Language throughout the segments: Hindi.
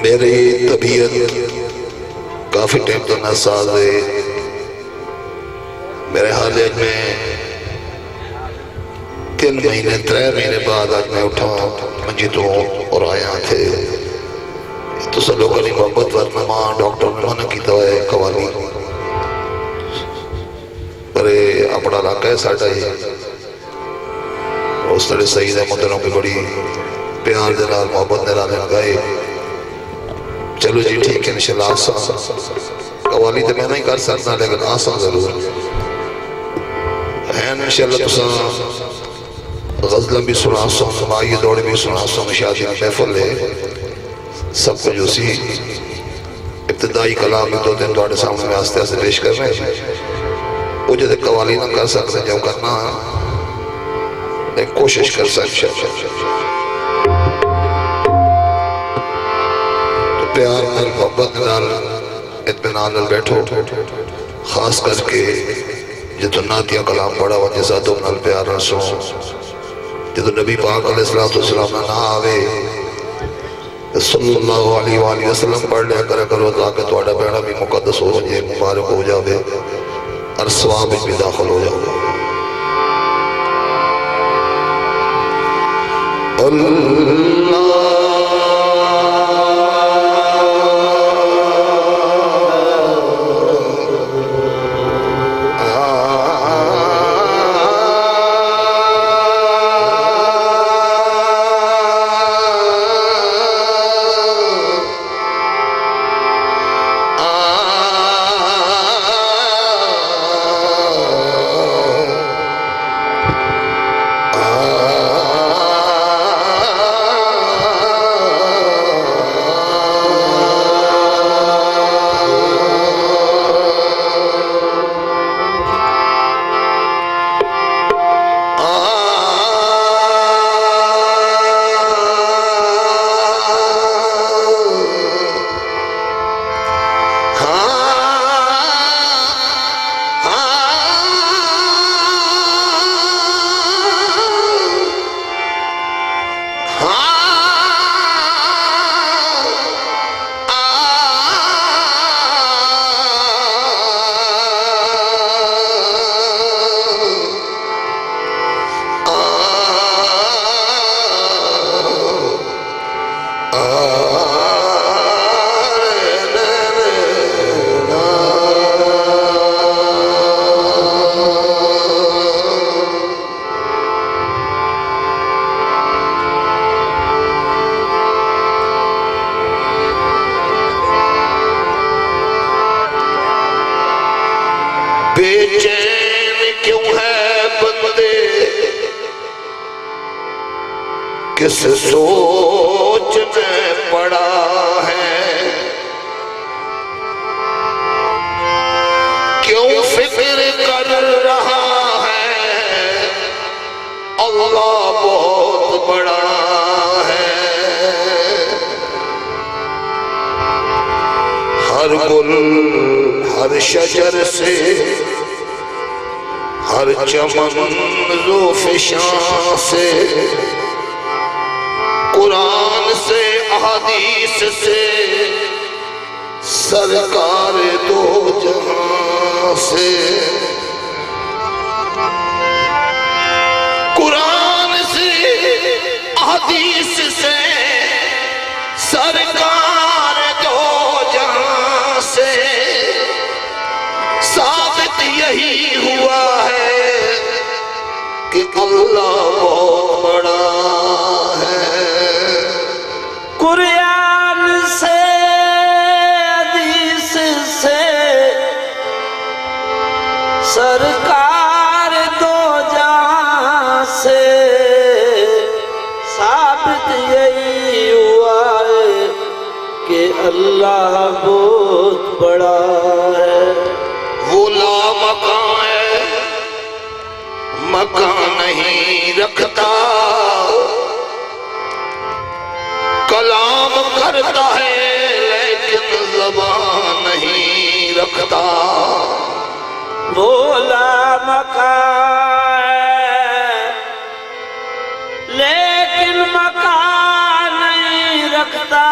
मेरी तबीयत काफ़ी टाइम तो नासाज है। मेरे हाल में 3 महीने 3 महीने बाद आज मैं उठा मंजी तो और आया थे तो सब लोगों ने मोहब्बत वाल मां डॉक्टर ने मना किया है कवाली पर अपना इलाका है साडा ही उस तरह सही है मुद्दों की बड़ी प्यार के नाल मोहब्बत ने नाल गाए। चलो जी ठीक है इंशाल्लाह आसान कवाली तो मैं नहीं कर सकता लेकिन आसान जरूर है इंशाल्लाह। तुसा गज़ल भी सुना सो माई दौड़ भी सुना सो शादी महफिल है सब कुछ उसी इब्तदाई कलाम में 2-3 थोड़े सामने में आस्ते आस्ते पेश कर रहे हैं। वो जो कवाली ना कर सकते जो करना कोशिश कर सकते प्यार नाल मोहब्बत नाल इत्मीनान नाल बैठो। खास करके जो नातिया कलाम पढ़ा वजे सादों नाल प्यार रसो जो नबी पाक अलैहिस्सलाम ना आवे सल्लल्लाहु अलैहि वसल्लम पढ़ लिया करो ताकि थोड़ा पैड़ा भी मुकद्दस हो जाए मुबारक हो जाए और सवाब भी दाखिल हो जाए। अल्लाह बेचैन क्यों है बंदे किस सोच में पड़ा है क्यों फिक्र कर रहा है अल्लाह बहुत बड़ा है। हर गुल हर शजर से हर चमन ज़ोफ़िशां से कुरान से अहदीस से सरकार दो जहां से कुरान से अहदीस से सरकार दो जहां से साबित यही हुआ है कि अल्लाह बहुत बड़ा है। कुरान से हदीस से सरकार दो जहां से साबित यही हुआ है कि अल्लाह बहुत बड़ा है। वो लामकान है मकान नहीं रखता कलाम करता है लेकिन ज़बान नहीं रखता। भोला मकान लेकिन मकान नहीं रखता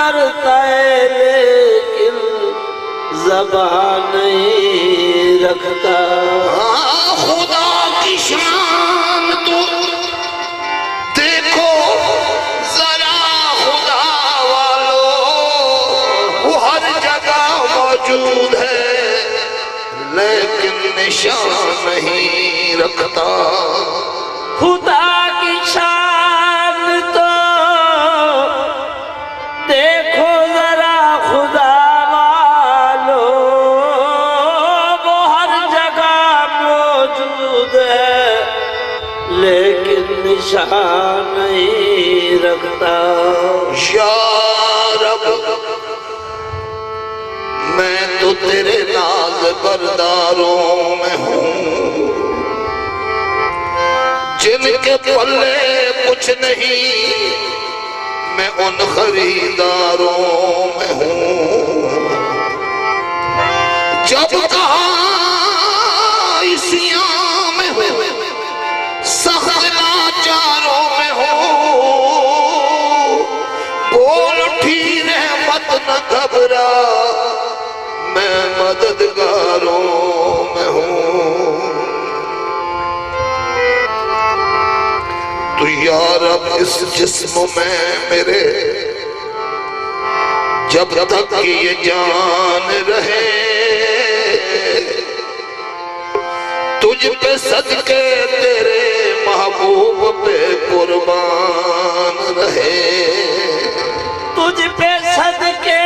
करता है लेकिन ज़बान नहीं रखता। खुदा की शान तो देखो जरा खुदा वालों, वो हर जगह मौजूद है लेकिन निशान नहीं रखता। खुदा की शान तो देखो जरा खुदा वालों, वो हर जगह मौजूद है लेकिन निशान नहीं रखता। या रब मैं तो तेरे नाज बरदारों में हूँ, जिनके पल्ले कुछ नहीं मैं उन खरीदारों में हूँ। जब कहा इसियां में हूँ, सख्त लाचारों में हूँ, बोल उठी रहमत न घबरा मैं मददगारों में हूँ। तो यार अब इस जिस्म में मेरे जब तक ये जान रहे, तुझ पे सदके तेरे महबूब पे कुर्बान रहे। तुझ पे सदके,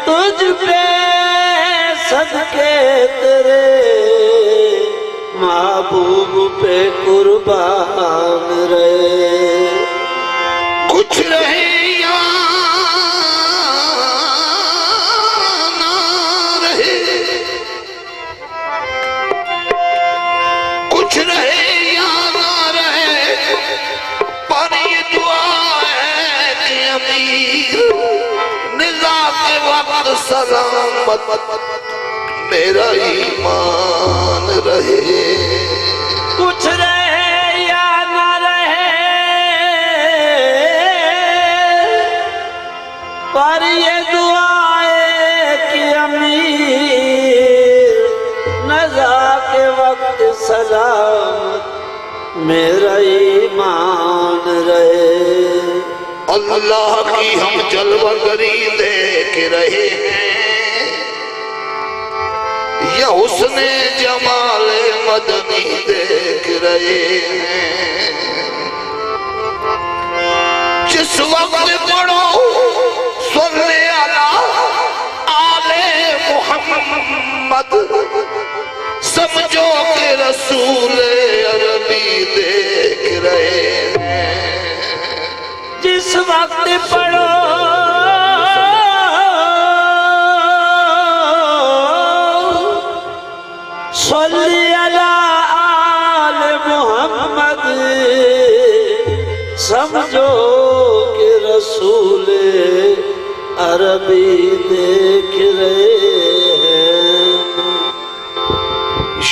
तुझ पे सदके तेरे महबूब पे कुर्बान रहे। कुछ रहे या ना रहे, कुछ रहे या ना रहे, पर ये दुआ है कि अमीर निज़ा के वक्त सलामत मेरा ईमान रहे। कुछ रहे या ना रहे, पर ये दुआए कि अमीर नज़ा के वक्त सलामत मेरा ईमान रहे। अल्लाह की हम जलवगरी देख रहे हैं, या उसने जमाल मदनी देख रहे हैं। जिस वक्त पढ़ो सल्ले अला आले मोहम्मद, समझो कि रसूल अरबी देख रहे हैं। जिस वक्त पढ़ो सल्ली अला आले मोहम्मद, समझो कि रसूल अरबी देख रहे हैं।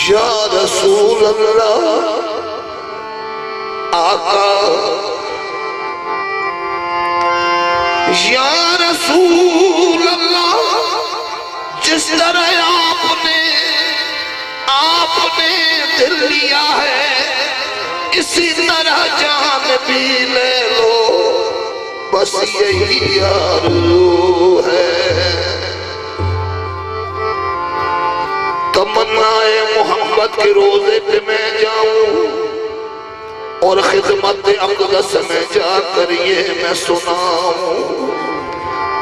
या रसूल अल्लाह आका, या रसूल अल्लाह, जिस तरह आपने दिल लिया है इसी तरह जान भी ले लो, बस यही आरज़ू है। तमन्नाए मोहब्बत के रोजे पे मैं जाऊं और खिदमत अक़दस में जाकर ये मैं सुनाऊं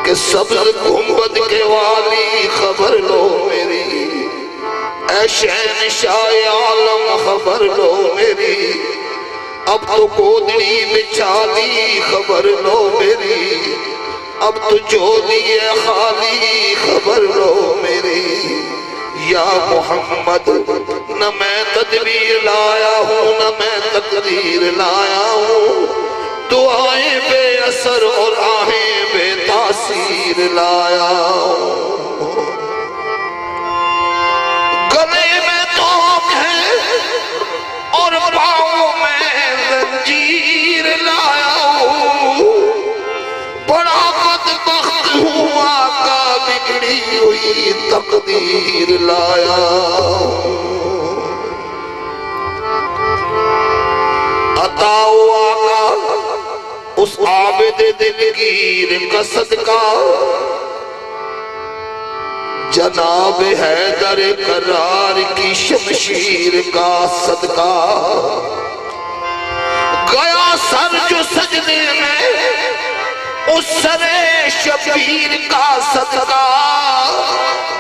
कि सब्ज़ गुंबद के वाली खबर लो मेरी, ऐ शहंशाह आलम खबर लो मेरी, अब तो गोदड़ी बिछाली खबर लो मेरी, अब तो झोली खाली खबर लो मेरी। या मोहम्मद न मैं तदबीर लाया हूँ न मैं तकदीर लाया हूँ, दुआएं बेअसर और आहें बेतासीर लाया हूँ। गले में तोप है और पाँव में जंजीर लाया हूँ, हुई तकदीर लाया। अताओ आका उस आबिद दिलगीर का सदका, जनाब हैदर करार की शमशीर का सदका। गया सर जो सजदे में उस सरे शबीर का सदका।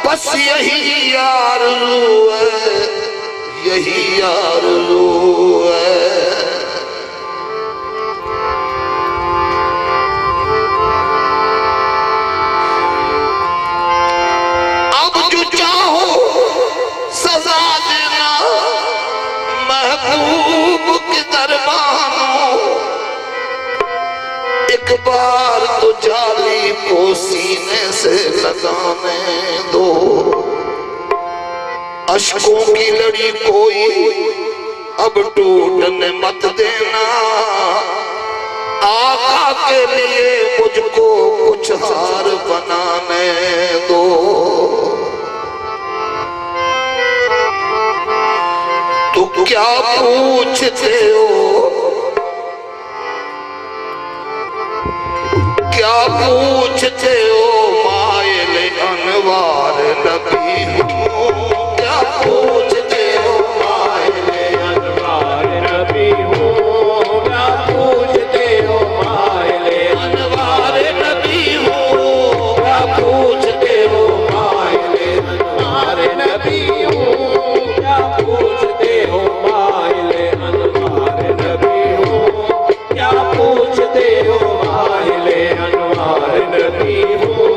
बस यही आरज़ू है, यही आरज़ू है। अब जो चाहो सजा देना महबूब के दरबारों। एक बार तो जाली को सीने से लगाने दो। अश्कों की लड़ी कोई अब टूटने मत देना। आका के लिए मुझको कुछ हार बनाने दो। तो क्या पूछते हो, क्या पूछते हो मायल अनवार नबी हूँ। क्या पूछते हो मायल अनवार नबी हूँ। क्या पूछते हो मायल अनवार नबी हूँ। क्या पूछते हो मायल अनवार नबी हूँ। क्या पूछते हो मायल अनवार नबी हूँ। क्या पूछते हो मायल अनवार नबी हूँ।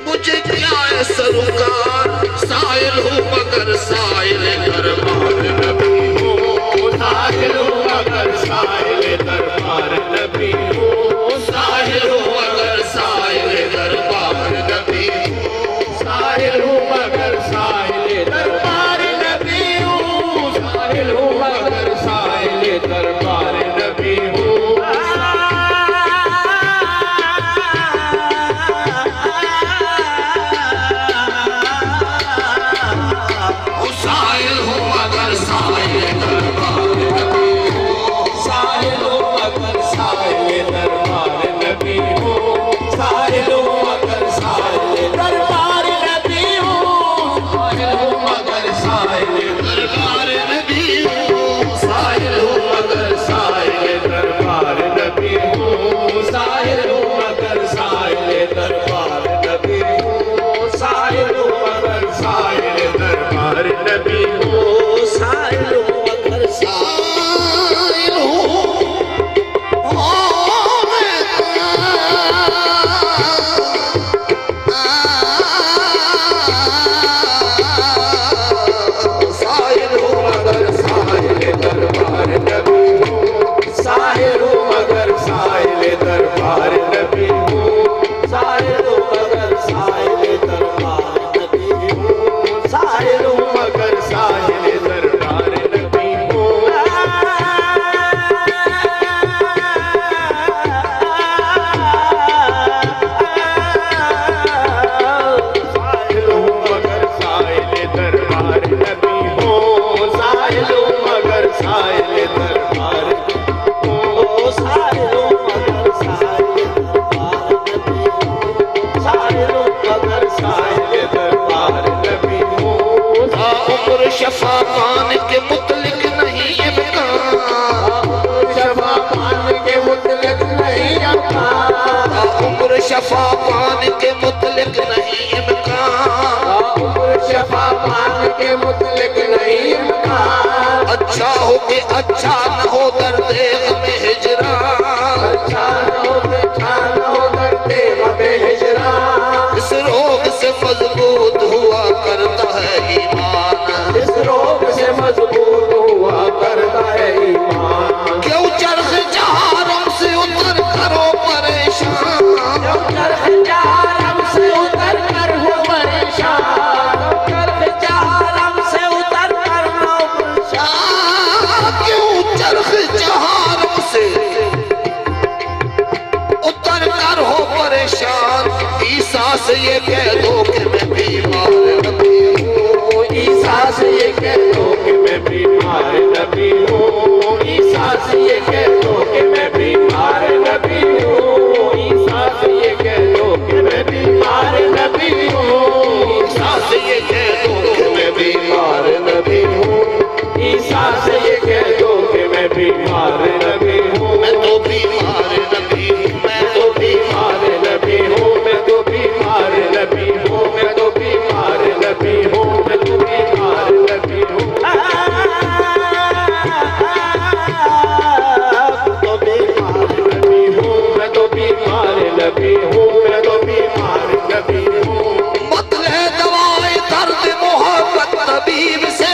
मुझे क्या है सरोकार, सायर शफा पान के मुतलिक नहीं इम्कान, उम्र शफा पान के मुतलिक नहीं इम्कान। अच्छा हो के अच्छा न हो दर्दे में हिजरान, अच्छा न हो दर्दे में हिजरान। इस रोग से मजबूत हुआ करता है ईमान, इस रोग से मजबूत हुआ करता है ईमान। क्यों चरख जहारम से उतर करो परेशान, क्यों चरख जहारम से उतर कर हो परेशान। चरख जहारम से उतर कर हो परेशान। क्यों चरख जहारम से उतर कर हो परेशान। ईसा से ये कह दो कि मैं बीमार नबी हूँ, ईसा से ये कह दो कि मैं बीमार नबी हूँ। ईसा से ये कह दो कि मैं बीमार नबी हूँ। ईसा से ये कह दो कि मैं बीमार नबी हूँ। ईसा से ये कह दो कि मैं बीमार नबी हूँ। ईसा से ये कह दो कि मैं बीमार नबी हूँ। मैं तो बीमार नबी हूँ, मैं तो बीमार नबी हूँ। मैं तो बीमार नबी हूँ। मैं तो बीमार नबी हूँ। मैं तो बीमार नबी हूँ। तो बीमार नबी हूँ। मैं तो बीमार नबी हूँ। मैं तो बीमार नबी हूँ। मतले दवाए दर्द मोहब्बत तबीब से,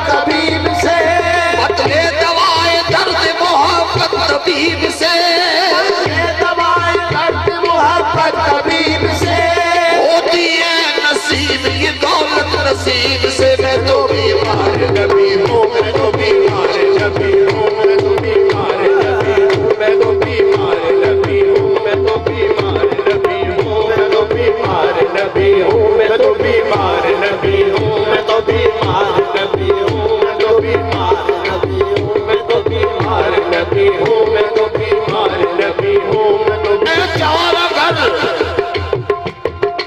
तबीब से मतले दवाए दर्द मोहब्बत तबीब से, दवाएं दर्द मोहब्बत तबीब से होती है नसीब ये दौलत नसीब से। मैं तो बीमार नबी हूँ। मैं तो बीमार नबी हूँ। मैं तो बीमार नबी हूँ। मैं तो बीमार नबी हूँ। मैं तो बीमार नबी हूँ। मैं तो बीमार नबी हूँ। मैं तो बीमार नबी हूँ। मैं तो बीमार नबी हूँ। मैं तो बीमार नबी हूँ। मैं तो बीमार नबी हूँ। मैं तो बीमार नबी हूँ। मैं तो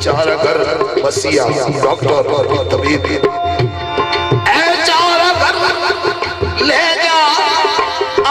चार घर मसीहा डॉक्टर तबीब, ऐ चार घर ले जा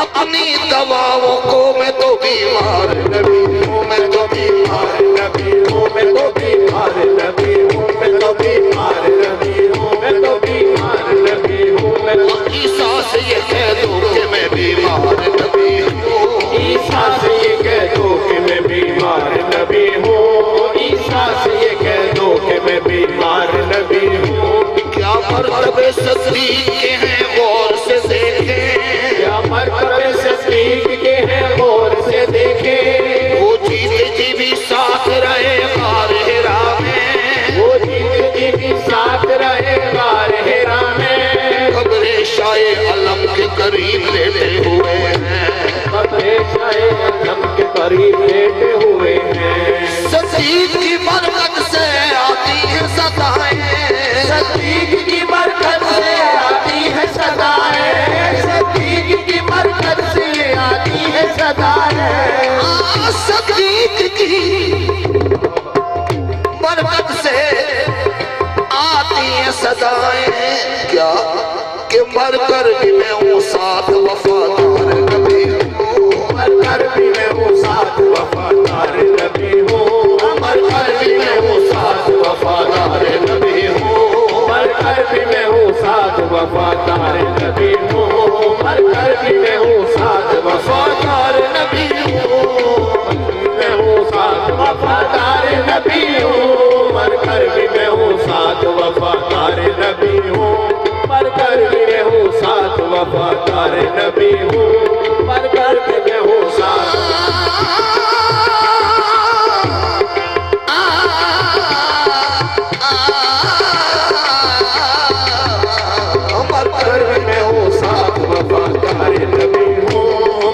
अपनी दवाओं को। मैं तो बीमार नबी हूँ। मैं तो बीमार नबी हूँ। मैं तो बीमार नबी हूँ। मैं तो बीमार नबी हूँ। मैं तो बीमार नबी हूँ। मैं तो ईसा से ये कह दो कि मैं बीमार नबी हूँ। ईसा से ये कह दो कि मैं बीमार नबी हूँ। ईसा से ये कह दो कि मैं बीमार नबी हूँ। क्या मरतबे सदीक के हैं गौर से देखें, क्या मरतबे सदीक के हैं गौर से देखें। वो जीते जी भी साथ रहे गार हिरा में, वो जीते जी भी साथ रहे गार हिरा में। कब्रे शाये अलम के करीब लेटे हुए हैं, कब्रे शाये अलम के करीब लेटे हुए हैं। सदीक की बरकत से आती है सदाएं, सदीक की बरकत से आती है सदाएं। सदीक की बरकत से आती है सदाएं। सदीक की बरकत से आती है सदाएं। क्या कि मरकर भी मैं हूँ साथ वफादार नबी हूँ, मरकर भी मैं हूँ साथ वफादार नबी हूँ। मरकर भी मैं हूँ साथ वफादार नबी हूँ। मरकर भी मैं हूँ साथ वफादार नबी हूँ। मरकर भी मैं हूँ साथ वफादार नबी हूँ। मैं हूँ साथ वफादार नबी हूँ। मरकर भी मैं हूँ साथ वफादार नबी हूँ। मरकर भी मैं हूँ साथ वफादार नबी हूँ। मरकर भी मैं हूँ साथ मरकर भी मैं हूँ साथ वफादार नबी हूँ।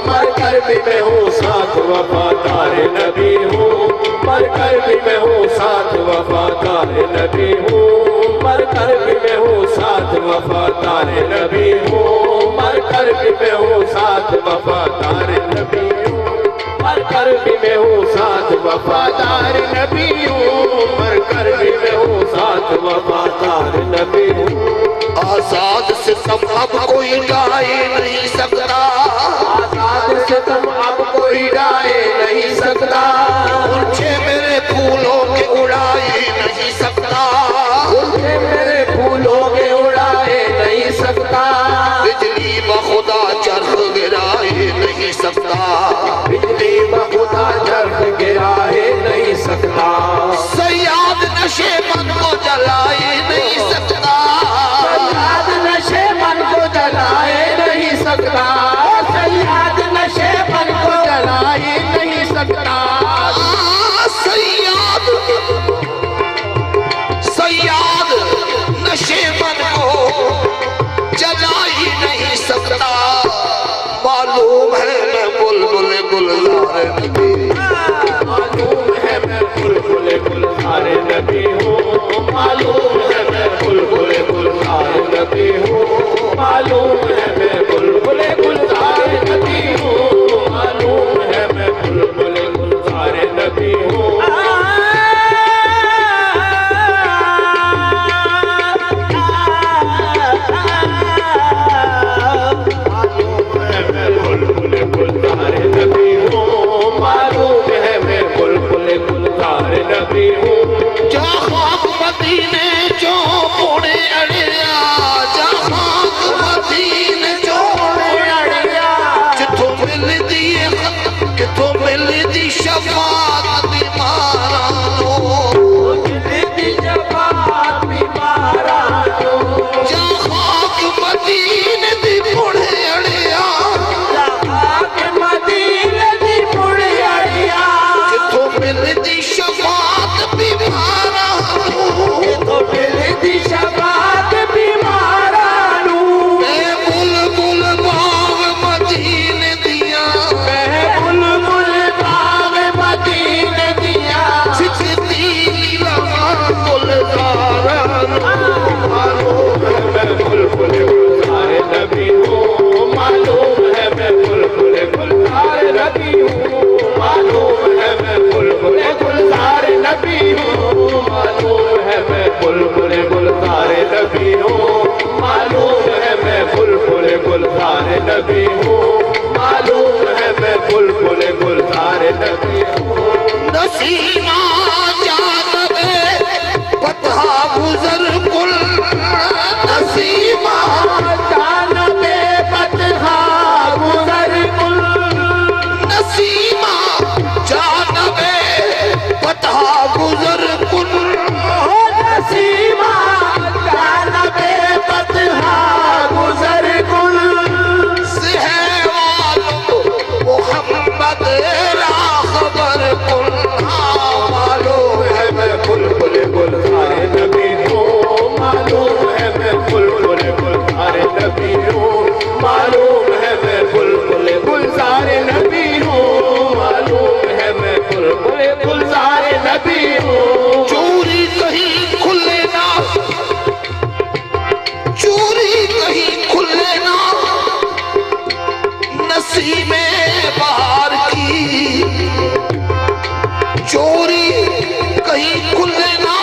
मरकर भी मैं हूँ साथ वफादार नबी हूँ। मरकर भी मैं हूँ साथ वफादार नबी हूँ। मरकर भी मैं हूँ साथ वफादार नबी हूँ। मरकर भी मैं हूँ साथ वफादार नबी हूँ। मरकर भी मैं हूँ साथ वफादार नबी हूँ। मरकर भी मैं हूँ साथ वफादार नबी हूँ। आजाद से तुम अब कोई गा ही नहीं सकता, आजाद से तुम अब कोई गा सकता, बिजली बखुदा जर्द गिरा ही नहीं सकता, सयाद नशे मन को जलाए नहीं सकता, सयाद नशे मन को जलाए नहीं सकता, सयाद नशे मन को जलाए नहीं सकता, सयाद सयाद नशे मन को जला ही नहीं सकता। मालूम है मैं बुलबुल गुलजार नबी, मालूम है मैं बुलबुल गुलजार नबी हूँ, मालूम है मैं बुलबुल गुलजार नबी हूँ, मालूम है मैं बुलबुल गुलजार नबी हूँ, मालूम है मैं बुलबुल गुलजार नबी हूँ। नसीमा जानबे पता गुजर कुल, नसीमा जानबे पता गुजर कुल, नसीमा जानबे पता गुजर कुल, नसीमा जानबे पता गुजर कुल, मोहम्मद खबर कुल। मालूम है मैं बुलबुल गुलजार नबी हूँ, मालूम है मैं बुलबुल गुलजार नबी हूँ, मालूम है मैं बुलबुल गुलजार नबी हूँ, मालूम है मैं बुलबुल गुलजार नबी हूँ। चोरी कहीं खुले ना, चोरी कहीं खुले ना नसीमे बाहर की, चोरी कहीं खुले ना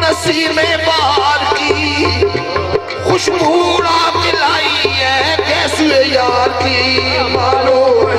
नसीमे बाहर की, खुशबू ना मिलाई है कैसे यार की। मालूम